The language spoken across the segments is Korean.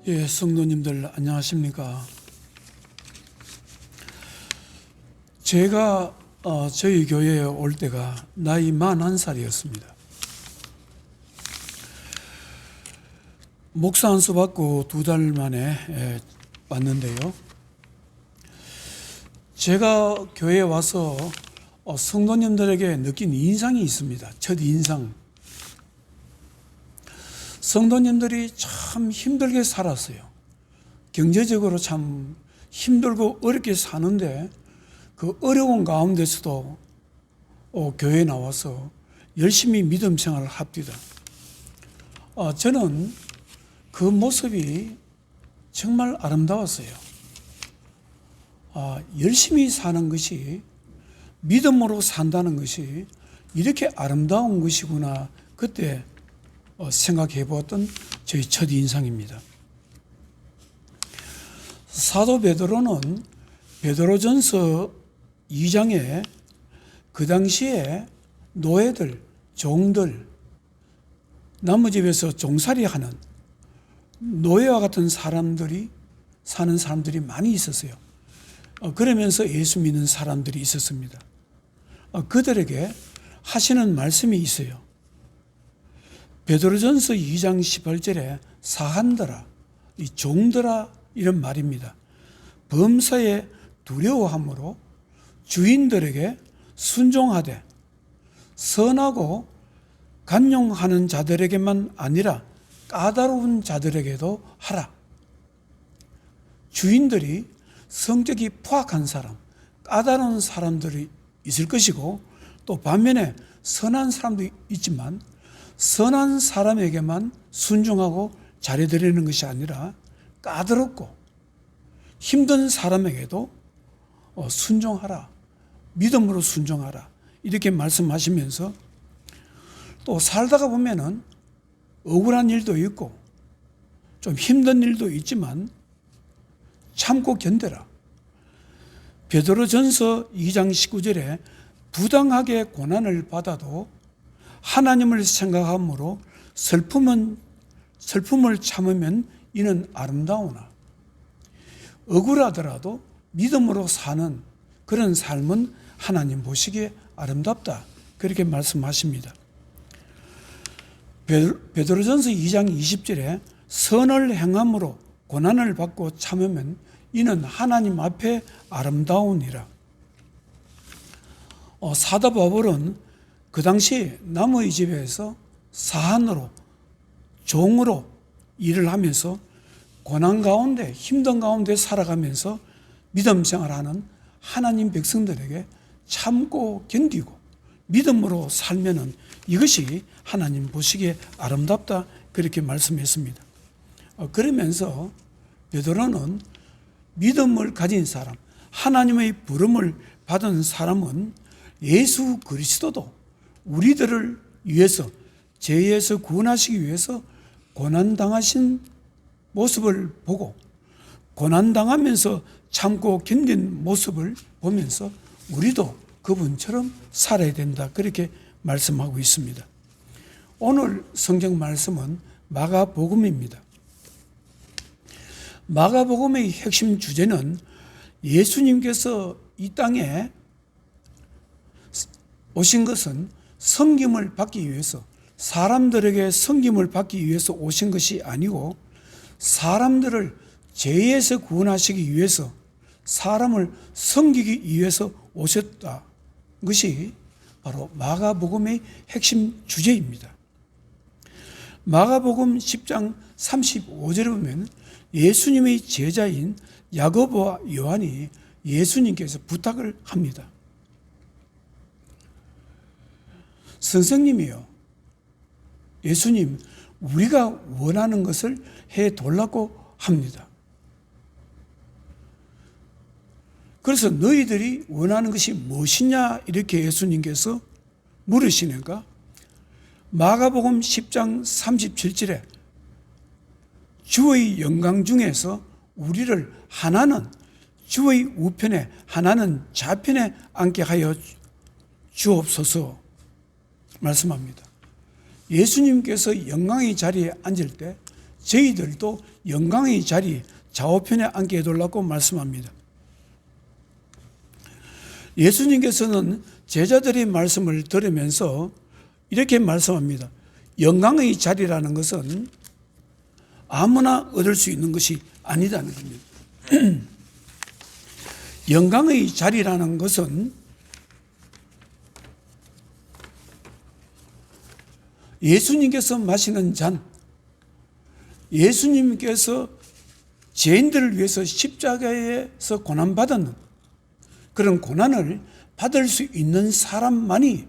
예, 성도님들 안녕하십니까? 제가 저희 교회에 올 때가 나이 41살이었습니다. 목사 안수 받고 2달 만에 왔는데요. 제가 교회에 와서 성도님들에게 느낀 인상이 있습니다. 첫 인상. 성도님들이 참 힘들게 살았어요. 경제적으로 참 힘들고 어렵게 사는데 그 어려운 가운데서도 교회에 나와서 열심히 믿음 생활을 합니다. 저는 그 모습이 정말 아름다웠어요. 열심히 사는 것이, 믿음으로 산다는 것이 이렇게 아름다운 것이구나, 그때 생각해 보았던 저희 첫 인상입니다. 사도 베드로는 베드로전서 2장에 그 당시에 노예들, 종들, 나무집에서 종살이 하는 노예와 같은 사람들이 사는 사람들이 많이 있었어요. 그러면서 예수 믿는 사람들이 있었습니다. 그들에게 하시는 말씀이 있어요. 베드로전서 2장 18절에 사한들아, 이 종들아, 이런 말입니다. 범사에 두려워함으로 주인들에게 순종하되 선하고 간용하는 자들에게만 아니라 까다로운 자들에게도 하라. 주인들이 성격이 포악한 사람, 까다로운 사람들이 있을 것이고, 또 반면에 선한 사람도 있지만 선한 사람에게만 순종하고 잘해드리는 것이 아니라 까다롭고 힘든 사람에게도 순종하라, 믿음으로 순종하라, 이렇게 말씀하시면서 또 살다가 보면은 억울한 일도 있고 좀 힘든 일도 있지만 참고 견뎌라. 베드로전서 2장 19절에 부당하게 고난을 받아도 하나님을 생각함으로 슬픔을 참으면 이는 아름다우나, 억울하더라도 믿음으로 사는 그런 삶은 하나님 보시기에 아름답다, 그렇게 말씀하십니다. 베드로전서 2장 20절에 선을 행함으로 고난을 받고 참으면 이는 하나님 앞에 아름다우니라. 사도 바울은 그 당시 나무의 집에서 사한으로, 종으로 일을 하면서 고난 가운데, 힘든 가운데 살아가면서 믿음 생활하는 하나님 백성들에게 참고 견디고 믿음으로 살면은 이것이 하나님 보시기에 아름답다, 그렇게 말씀했습니다. 그러면서 베드로는 믿음을 가진 사람, 하나님의 부름을 받은 사람은 예수 그리스도도 우리들을 위해서, 죄에서 구원하시기 위해서 고난당하신 모습을 보고 고난당하면서 참고 견딘 모습을 보면서 우리도 그분처럼 살아야 된다, 그렇게 말씀하고 있습니다. 오늘 성경 말씀은 마가복음입니다. 마가복음의 핵심 주제는 예수님께서 이 땅에 오신 것은 섬김을 받기 위해서, 사람들에게 섬김을 받기 위해서 오신 것이 아니고 사람들을 죄에서 구원하시기 위해서, 사람을 섬기기 위해서 오셨다, 것이 바로 마가복음의 핵심 주제입니다. 마가복음 10장 35절에 보면 예수님의 제자인 야고보와 요한이 예수님께서 부탁을 합니다. 선생님이요, 예수님, 우리가 원하는 것을 해 달라고 합니다. 그래서 너희들이 원하는 것이 무엇이냐, 이렇게 예수님께서 물으시니까 마가복음 10장 37절에 주의 영광 중에서 우리를 하나는 주의 우편에 하나는 좌편에 앉게 하여 주옵소서 말씀합니다. 예수님께서 영광의 자리에 앉을 때 저희들도 영광의 자리 좌우편에 앉게 해달라고 말씀합니다. 예수님께서는 제자들의 말씀을 들으면서 이렇게 말씀합니다. 영광의 자리라는 것은 아무나 얻을 수 있는 것이 아니다는 겁니다. 영광의 자리라는 것은 예수님께서 마시는 잔, 예수님께서 죄인들을 위해서 십자가에서 고난받은 그런 고난을 받을 수 있는 사람만이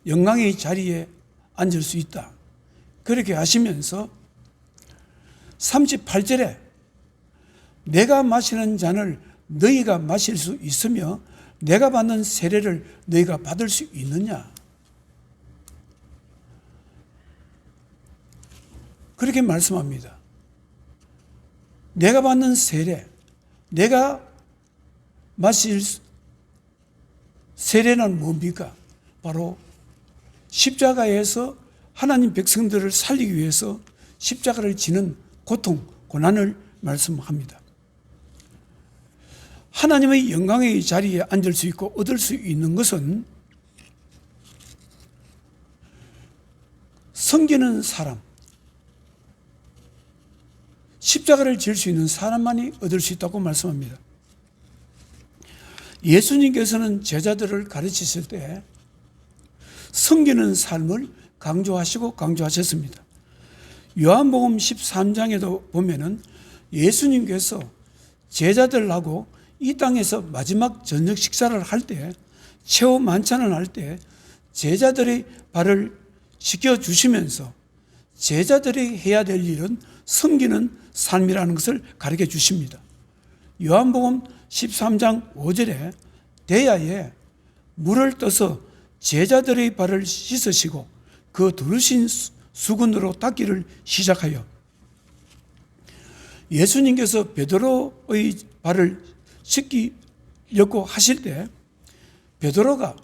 영광의 자리에 앉을 수 있다. 그렇게 하시면서 38절에 내가 마시는 잔을 너희가 마실 수 있으며 내가 받는 세례를 너희가 받을 수 있느냐? 그렇게 말씀합니다. 내가 받는 세례, 내가 마실 세례는 뭡니까? 바로 십자가에서 하나님 백성들을 살리기 위해서 십자가를 지는 고통, 고난을 말씀합니다. 하나님의 영광의 자리에 앉을 수 있고 얻을 수 있는 것은 섬기는 사람, 십자가를 질 수 있는 사람만이 얻을 수 있다고 말씀합니다. 예수님께서는 제자들을 가르치실 때 섬기는 삶을 강조하셨습니다. 요한복음 13장에도 보면은 예수님께서 제자들하고 이 땅에서 마지막 저녁 식사를 할 때, 최후 만찬을 할 때 제자들의 발을 씻겨주시면서 제자들이 해야 될 일은 섬기는 삶이라는 것을 가르쳐 주십니다. 요한복음 13장 5절에 대야에 물을 떠서 제자들의 발을 씻으시고 그 두르신 수건으로 닦기를 시작하여 예수님께서 베드로의 발을 씻기려고 하실 때 베드로가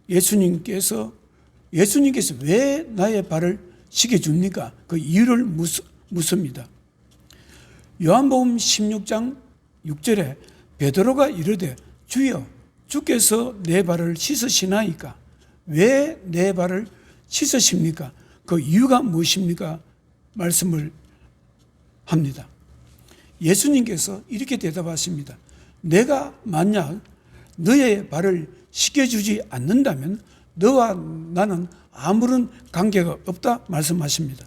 예수님께서 왜 나의 발을 씻겨줍니까? 그 이유를 묻습니다. 요한복음 16장 6절에 베드로가 이르되 주여 주께서 내 발을 씻으시나이까? 왜 내 발을 씻으십니까? 그 이유가 무엇입니까? 말씀을 합니다. 예수님께서 이렇게 대답하십니다. 내가 만약 너의 발을 씻겨주지 않는다면 너와 나는 아무런 관계가 없다 말씀하십니다.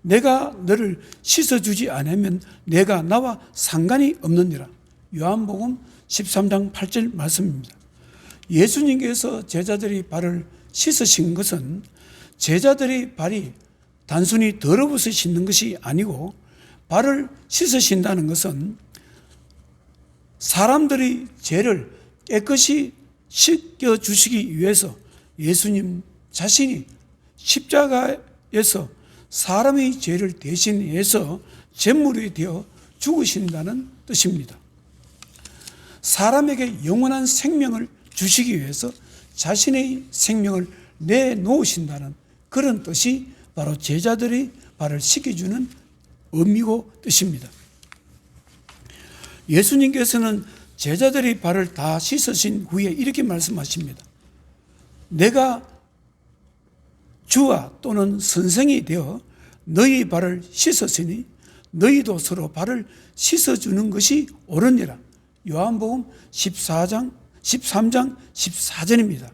내가 너를 씻어주지 않으면 내가 나와 상관이 없느니라. 요한복음 13장 8절 말씀입니다. 예수님께서 제자들의 발을 씻으신 것은 제자들의 발이 단순히 더러워서 씻는 것이 아니고 발을 씻으신다는 것은 사람들의 죄를 깨끗이 씻겨주시기 위해서 예수님 자신이 십자가에서 사람의 죄를 대신해서 제물이 되어 죽으신다는 뜻입니다. 사람에게 영원한 생명을 주시기 위해서 자신의 생명을 내놓으신다는 그런 뜻이 바로 제자들의 발을 씻겨주는 의미고 뜻입니다. 예수님께서는 제자들의 발을 다 씻으신 후에 이렇게 말씀하십니다. 내가 주와 또는 선생이 되어 너희 발을 씻었으니 너희도 서로 발을 씻어주는 것이 옳으니라. 요한복음 13장 14절입니다.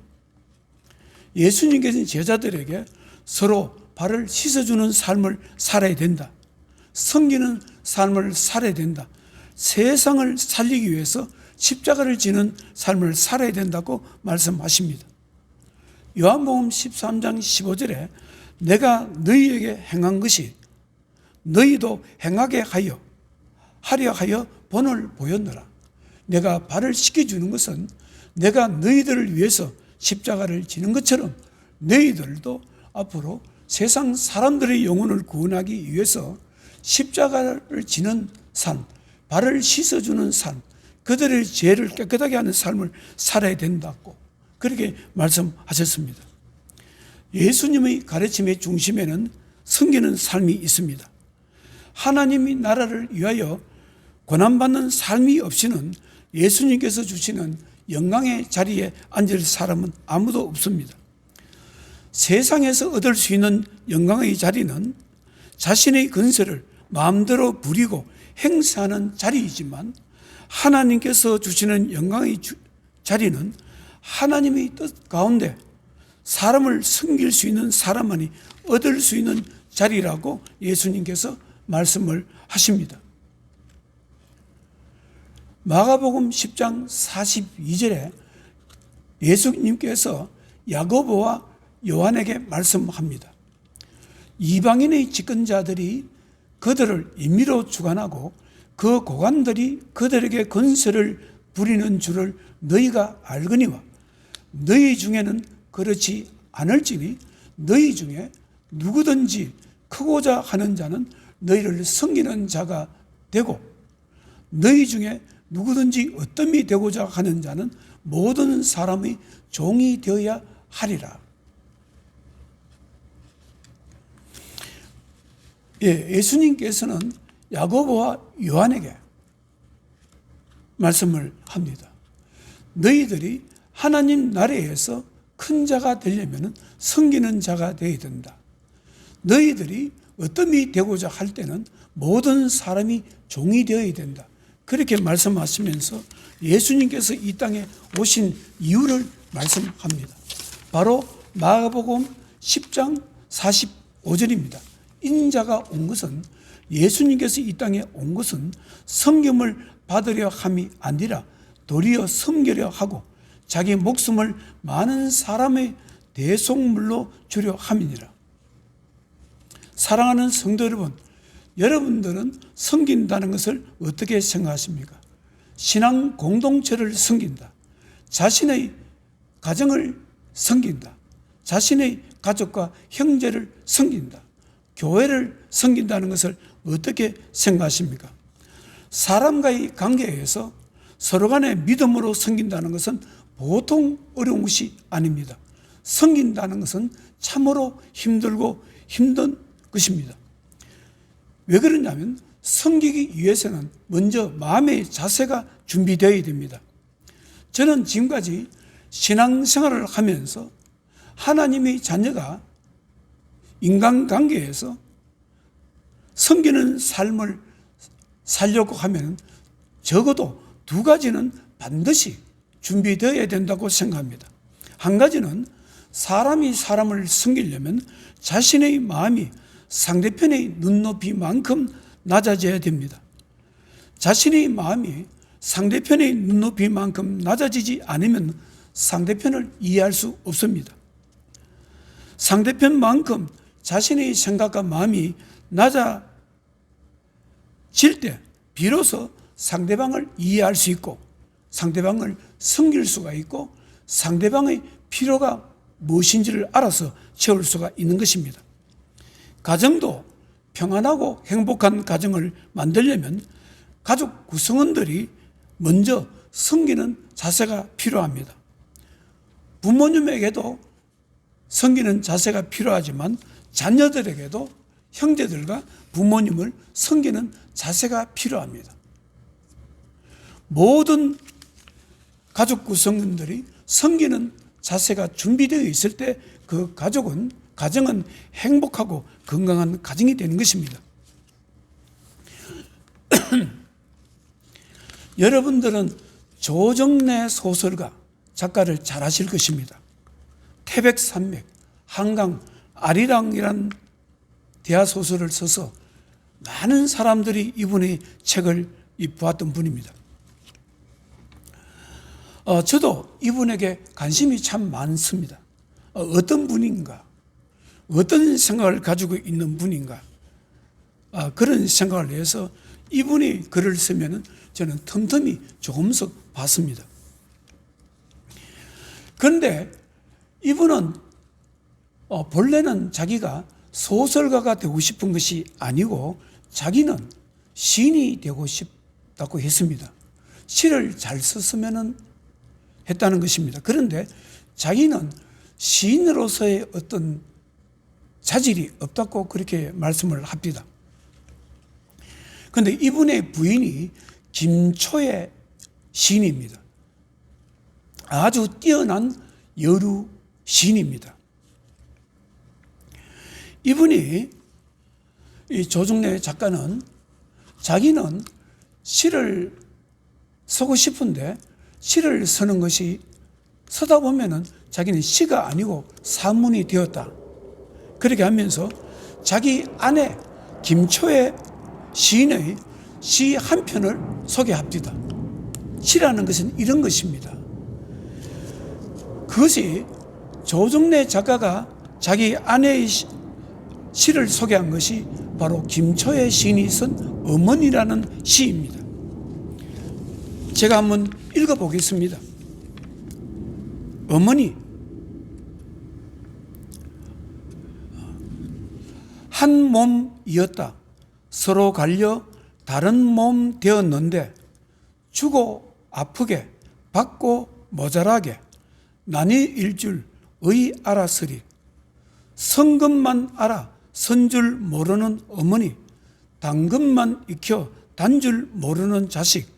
예수님께서는 제자들에게 서로 발을 씻어주는 삶을 살아야 된다. 섬기는 삶을 살아야 된다. 세상을 살리기 위해서 십자가를 지는 삶을 살아야 된다고 말씀하십니다. 요한복음 13장 15절에 내가 너희에게 행한 것이 너희도 행하게 하려 하여 본을 보였노라. 내가 발을 씻겨주는 것은 내가 너희들을 위해서 십자가를 지는 것처럼 너희들도 앞으로 세상 사람들의 영혼을 구원하기 위해서 십자가를 지는 삶, 발을 씻어주는 삶, 그들의 죄를 깨끗하게 하는 삶을 살아야 된다고 그렇게 말씀하셨습니다. 예수님의 가르침의 중심에는 섬기는 삶이 있습니다. 하나님이 나라를 위하여 고난받는 삶이 없이는 예수님께서 주시는 영광의 자리에 앉을 사람은 아무도 없습니다. 세상에서 얻을 수 있는 영광의 자리는 자신의 근세를 마음대로 부리고 행사하는 자리이지만, 하나님께서 주시는 영광의 자리는 하나님의 뜻 가운데 사람을 섬길 수 있는 사람만이 얻을 수 있는 자리라고 예수님께서 말씀을 하십니다. 마가복음 10장 42절에 예수님께서 야고보와 요한에게 말씀합니다. 이방인의 집권자들이 그들을 임의로 주관하고 그 고관들이 그들에게 권세를 부리는 줄을 너희가 알거니와 너희 중에는 그렇지 않을지니 너희 중에 누구든지 크고자 하는 자는 너희를 섬기는 자가 되고 너희 중에 누구든지 어떠함이 되고자 하는 자는 모든 사람의 종이 되어야 하리라. 예수님께서는 야고보와 요한에게 말씀을 합니다. 너희들이 하나님 나라에서 큰 자가 되려면 섬기는 자가 되어야 된다. 너희들이 어떠함이 되고자 할 때는 모든 사람이 종이 되어야 된다. 그렇게 말씀하시면서 예수님께서 이 땅에 오신 이유를 말씀합니다. 바로 마가복음 10장 45절입니다. 인자가 온 것은, 예수님께서 이 땅에 온 것은 섬김을 받으려 함이 아니라 도리어 섬기려 하고 자기 목숨을 많은 사람의 대속물로 주려 함이니라. 사랑하는 성도 여러분, 여러분들은 섬긴다는 것을 어떻게 생각하십니까? 신앙 공동체를 섬긴다, 자신의 가정을 섬긴다, 자신의 가족과 형제를 섬긴다, 교회를 섬긴다는 것을 어떻게 생각하십니까? 사람과의 관계에서 서로 간의 믿음으로 섬긴다는 것은 보통 어려운 것이 아닙니다. 섬긴다는 것은 참으로 힘들고 힘든 것입니다. 왜 그러냐면 섬기기 위해서는 먼저 마음의 자세가 준비되어야 됩니다. 저는 지금까지 신앙생활을 하면서 하나님의 자녀가 인간관계에서 섬기는 삶을 살려고 하면 적어도 두 가지는 반드시 준비되어야 된다고 생각합니다. 한 가지는 사람이 사람을 섬기려면 자신의 마음이 상대편의 눈높이만큼 낮아져야 됩니다. 자신의 마음이 상대편의 눈높이만큼 낮아지지 않으면 상대편을 이해할 수 없습니다. 상대편만큼 자신의 생각과 마음이 낮아질 때 비로소 상대방을 이해할 수 있고 상대방을 섬길 수가 있고 상대방의 필요가 무엇인지를 알아서 채울 수가 있는 것입니다. 가정도 평안하고 행복한 가정을 만들려면 가족 구성원들이 먼저 섬기는 자세가 필요합니다. 부모님에게도 섬기는 자세가 필요하지만 자녀들에게도 형제들과 부모님을 섬기는 자세가 필요합니다. 모든 가족 구성원들이 섬기는 자세가 준비되어 있을 때 그 가정은 행복하고 건강한 가정이 되는 것입니다. 여러분들은 조정래 소설가 작가를 잘 아실 것입니다. 태백산맥, 한강, 아리랑이란 대하소설을 써서 많은 사람들이 이분의 책을 보았던 분입니다. 저도 이분에게 관심이 참 많습니다. 어떤 분인가, 어떤 생각을 가지고 있는 분인가, 그런 생각을 해서 이분이 글을 쓰면 저는 틈틈이 조금씩 봤습니다. 그런데 이분은 본래는 자기가 소설가가 되고 싶은 것이 아니고 자기는 시인이 되고 싶다고 했습니다. 시를 잘 썼으면 했다는 것입니다. 그런데 자기는 시인으로서의 어떤 자질이 없다고 그렇게 말씀을 합니다. 그런데 이분의 부인이 김초의 시인입니다. 아주 뛰어난 여류 시인입니다. 이분이, 이 조중래 작가는 자기는 시를 쓰고 싶은데 시를 쓰는 것이 쓰다 보면은 자기는 시가 아니고 산문이 되었다. 그렇게 하면서 자기 아내 김초의 시인의 시 한 편을 소개합니다. 시라는 것은 이런 것입니다. 그것이 조중래 작가가 자기 아내의 시를 소개한 것이 바로 김초의 시인이 쓴 어머니라는 시입니다. 제가 한번 읽어보겠습니다. 어머니. 한 몸이었다. 서로 갈려 다른 몸 되었는데 주고 아프게 받고 모자라게 나뉘일 줄 의 알았으리. 성금만 알아 선 줄 모르는 어머니, 당근만 익혀 단 줄 모르는 자식,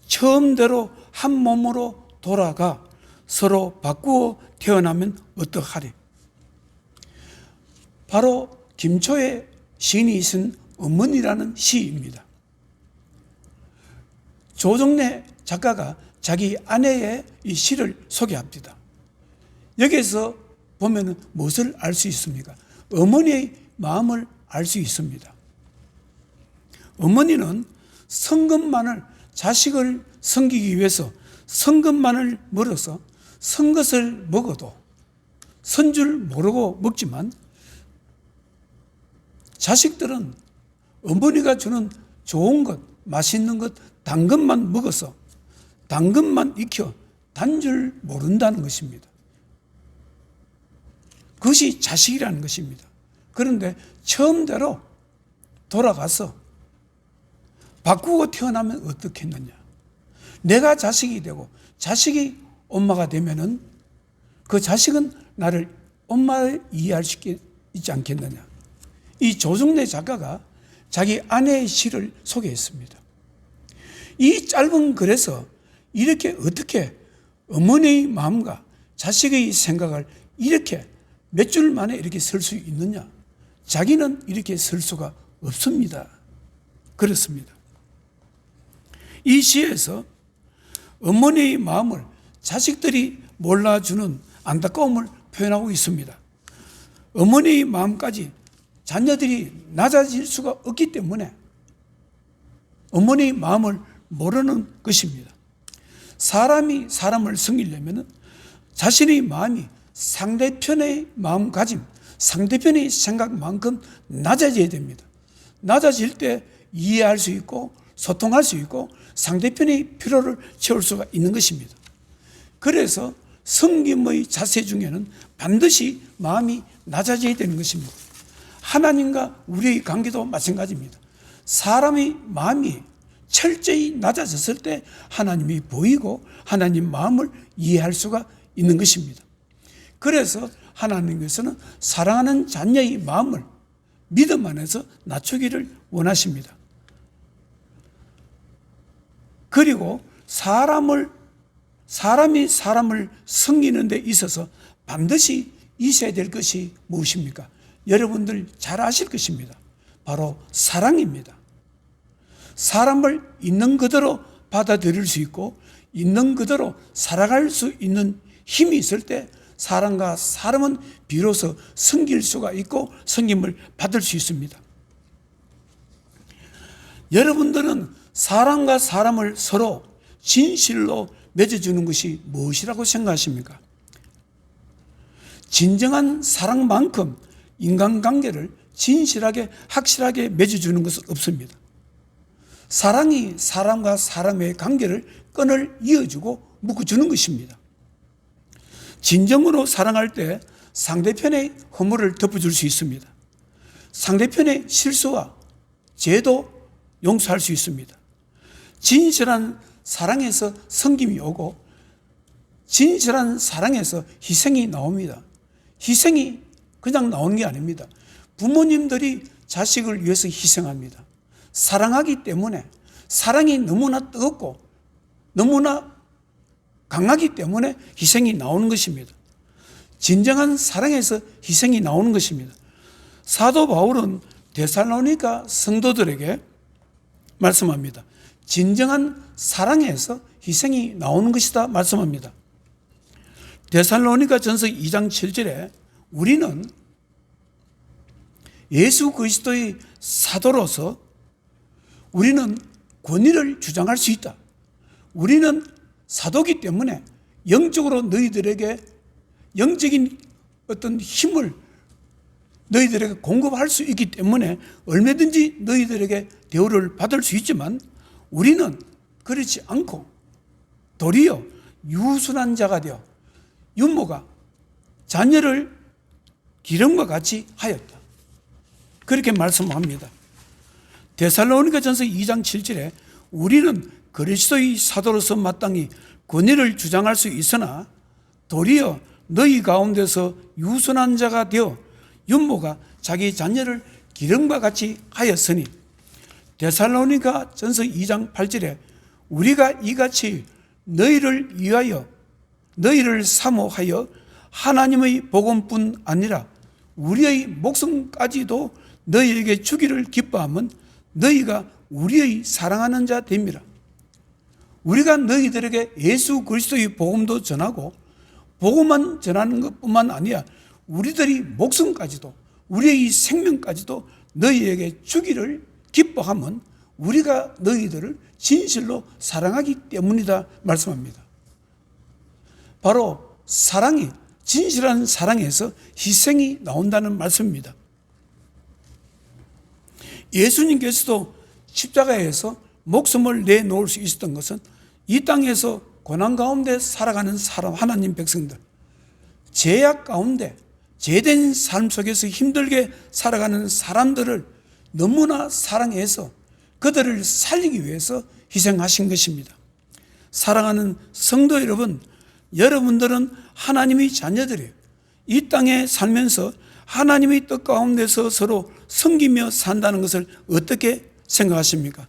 처음대로 한 몸으로 돌아가 서로 바꾸어 태어나면 어떡하리. 바로 김초의 시인이 쓴 어머니라는 시입니다. 조정래 작가가 자기 아내의 이 시를 소개합니다. 여기에서 보면 무엇을 알 수 있습니까? 어머니의 마음을 알 수 있습니다. 어머니는 성금만을, 자식을 섬기기 위해서 성금만을 멀어서 선 것을 먹어도 선 줄 모르고 먹지만, 자식들은 어머니가 주는 좋은 것, 맛있는 것, 당근만 먹어서 당근만 익혀 단 줄 모른다는 것입니다. 그것이 자식이라는 것입니다. 그런데 처음대로 돌아가서 바꾸고 태어나면 어떻겠느냐. 내가 자식이 되고 자식이 엄마가 되면은 그 자식은 나를 엄마를 이해할 수 있지 않겠느냐. 이 조정래 작가가 자기 아내의 시를 소개했습니다. 이 짧은 글에서 이렇게 어떻게 어머니의 마음과 자식의 생각을 이렇게 몇 줄 만에 이렇게 쓸 수 있느냐? 자기는 이렇게 쓸 수가 없습니다. 그렇습니다. 이 시에서 어머니의 마음을 자식들이 몰라주는 안타까움을 표현하고 있습니다. 어머니의 마음까지 자녀들이 낮아질 수가 없기 때문에 어머니의 마음을 모르는 것입니다. 사람이 사람을 섬기려면 자신의 마음이 상대편의 마음가짐, 상대편의 생각만큼 낮아져야 됩니다. 낮아질 때 이해할 수 있고 소통할 수 있고 상대편의 필요를 채울 수가 있는 것입니다. 그래서 섬김의 자세 중에는 반드시 마음이 낮아져야 되는 것입니다. 하나님과 우리의 관계도 마찬가지입니다. 사람의 마음이 철저히 낮아졌을 때 하나님이 보이고 하나님 마음을 이해할 수가 있는 것입니다. 그래서 하나님께서는 사랑하는 자녀의 마음을 믿음 안에서 낮추기를 원하십니다. 그리고 사람이 사람을 섬기는 데 있어서 반드시 있어야 될 것이 무엇입니까? 여러분들 잘 아실 것입니다. 바로 사랑입니다. 사람을 있는 그대로 받아들일 수 있고 있는 그대로 살아갈 수 있는 힘이 있을 때 사람과 사람은 비로소 섬길 수가 있고 섬김을 받을 수 있습니다. 여러분들은 사람과 사람을 서로 진실로 맺어주는 것이 무엇이라고 생각하십니까? 진정한 사랑만큼 인간관계를 진실하게 확실하게 맺어주는 것은 없습니다. 사랑이 사람과 사람의 관계를 끈을 이어주고 묶어주는 것입니다. 진정으로 사랑할 때 상대편의 허물을 덮어줄 수 있습니다. 상대편의 실수와 죄도 용서할 수 있습니다. 진실한 사랑에서 섬김이 오고 진실한 사랑에서 희생이 나옵니다. 희생이 그냥 나오는 게 아닙니다. 부모님들이 자식을 위해서 희생합니다. 사랑하기 때문에, 사랑이 너무나 뜨겁고 너무나 강하기 때문에 희생이 나오는 것입니다. 진정한 사랑에서 희생이 나오는 것입니다. 사도 바울은 데살로니가 성도들에게 말씀합니다. 진정한 사랑에서 희생이 나오는 것이다 말씀합니다. 데살로니가 전서 2장 7절에 우리는 예수 그리스도의 사도로서 우리는 권위를 주장할 수 있다. 우리는 사도기 때문에 영적으로 너희들에게 영적인 어떤 힘을 너희들에게 공급할 수 있기 때문에 얼마든지 너희들에게 대우를 받을 수 있지만 우리는 그렇지 않고 도리어 유순한 자가 되어 윤모가 자녀를 기름과 같이 하였다. 그렇게 말씀합니다. 데살로니가전서 2장 7절에 우리는 그리스도의 사도로서 마땅히 권위를 주장할 수 있으나 도리어 너희 가운데서 유순한 자가 되어 윤모가 자기 자녀를 기름과 같이 하였으니 데살로니가 전서 2장 8절에 우리가 이같이 너희를 위하여 너희를 사모하여 하나님의 복음뿐 아니라 우리의 목숨까지도 너희에게 주기를 기뻐하면 너희가 우리의 사랑하는 자 됨이라. 우리가 너희들에게 예수 그리스도의 복음도 전하고 복음만 전하는 것뿐만 아니라 우리들이 목숨까지도 우리의 생명까지도 너희에게 주기를 기뻐하면 우리가 너희들을 진실로 사랑하기 때문이다 말씀합니다. 바로 사랑이 진실한 사랑에서 희생이 나온다는 말씀입니다. 예수님께서도 십자가에서 목숨을 내놓을 수 있었던 것은 이 땅에서 고난 가운데 살아가는 사람, 하나님 백성들, 죄악 가운데 죄된 삶 속에서 힘들게 살아가는 사람들을 너무나 사랑해서 그들을 살리기 위해서 희생하신 것입니다. 사랑하는 성도 여러분, 여러분들은 하나님의 자녀들이에요. 이 땅에 살면서 하나님의 뜻 가운데서 서로 섬기며 산다는 것을 어떻게 생각하십니까?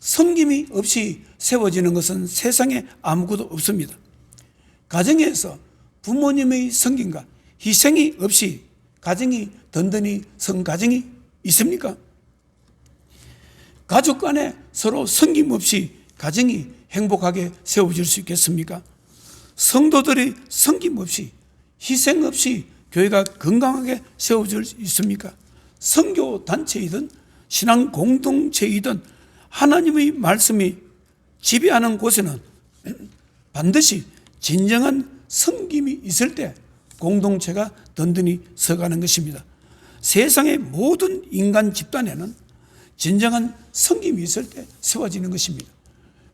섬김이 없이 세워지는 것은 세상에 아무것도 없습니다. 가정에서 부모님의 섬김과 희생이 없이 가정이 든든히 선 가정이 있습니까? 가족 간에 서로 섬김 없이 가정이 행복하게 세워질 수 있겠습니까? 성도들이 섬김 없이 희생 없이 교회가 건강하게 세워질 수 있습니까? 선교 단체이든 신앙 공동체이든 하나님의 말씀이 지배하는 곳에는 반드시 진정한 섬김이 있을 때 공동체가 든든히 서가는 것입니다. 세상의 모든 인간 집단에는 진정한 섬김이 있을 때 세워지는 것입니다.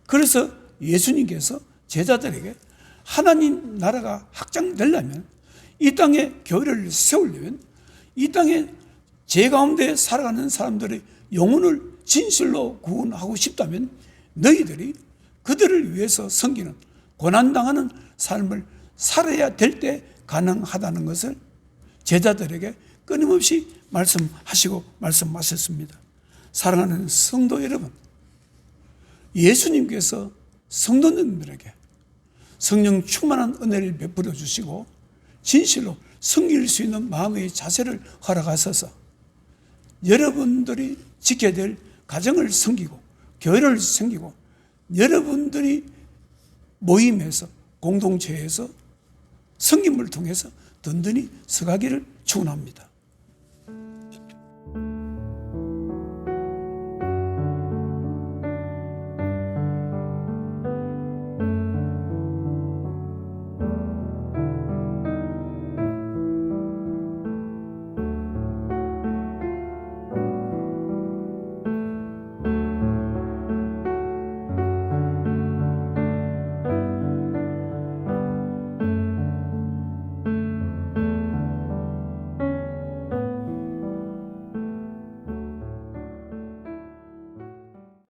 그래서 예수님께서 제자들에게 하나님 나라가 확장되려면 이 땅에 교회를 세우려면 이 땅에 죄 가운데 살아가는 사람들의 영혼을 진실로 구원하고 싶다면 너희들이 그들을 위해서 섬기는 고난당하는 삶을 살아야 될 때 가능하다는 것을 제자들에게 끊임없이 말씀하셨습니다. 사랑하는 성도 여러분, 예수님께서 성도님들에게 성령 충만한 은혜를 베풀어 주시고 진실로 섬길 수 있는 마음의 자세를 허락하셔서 여러분들이 지켜야 될 가정을 섬기고 교회를 섬기고 여러분들이 모임에서 공동체에서 섬김을 통해서 든든히 서가기를 축원합니다.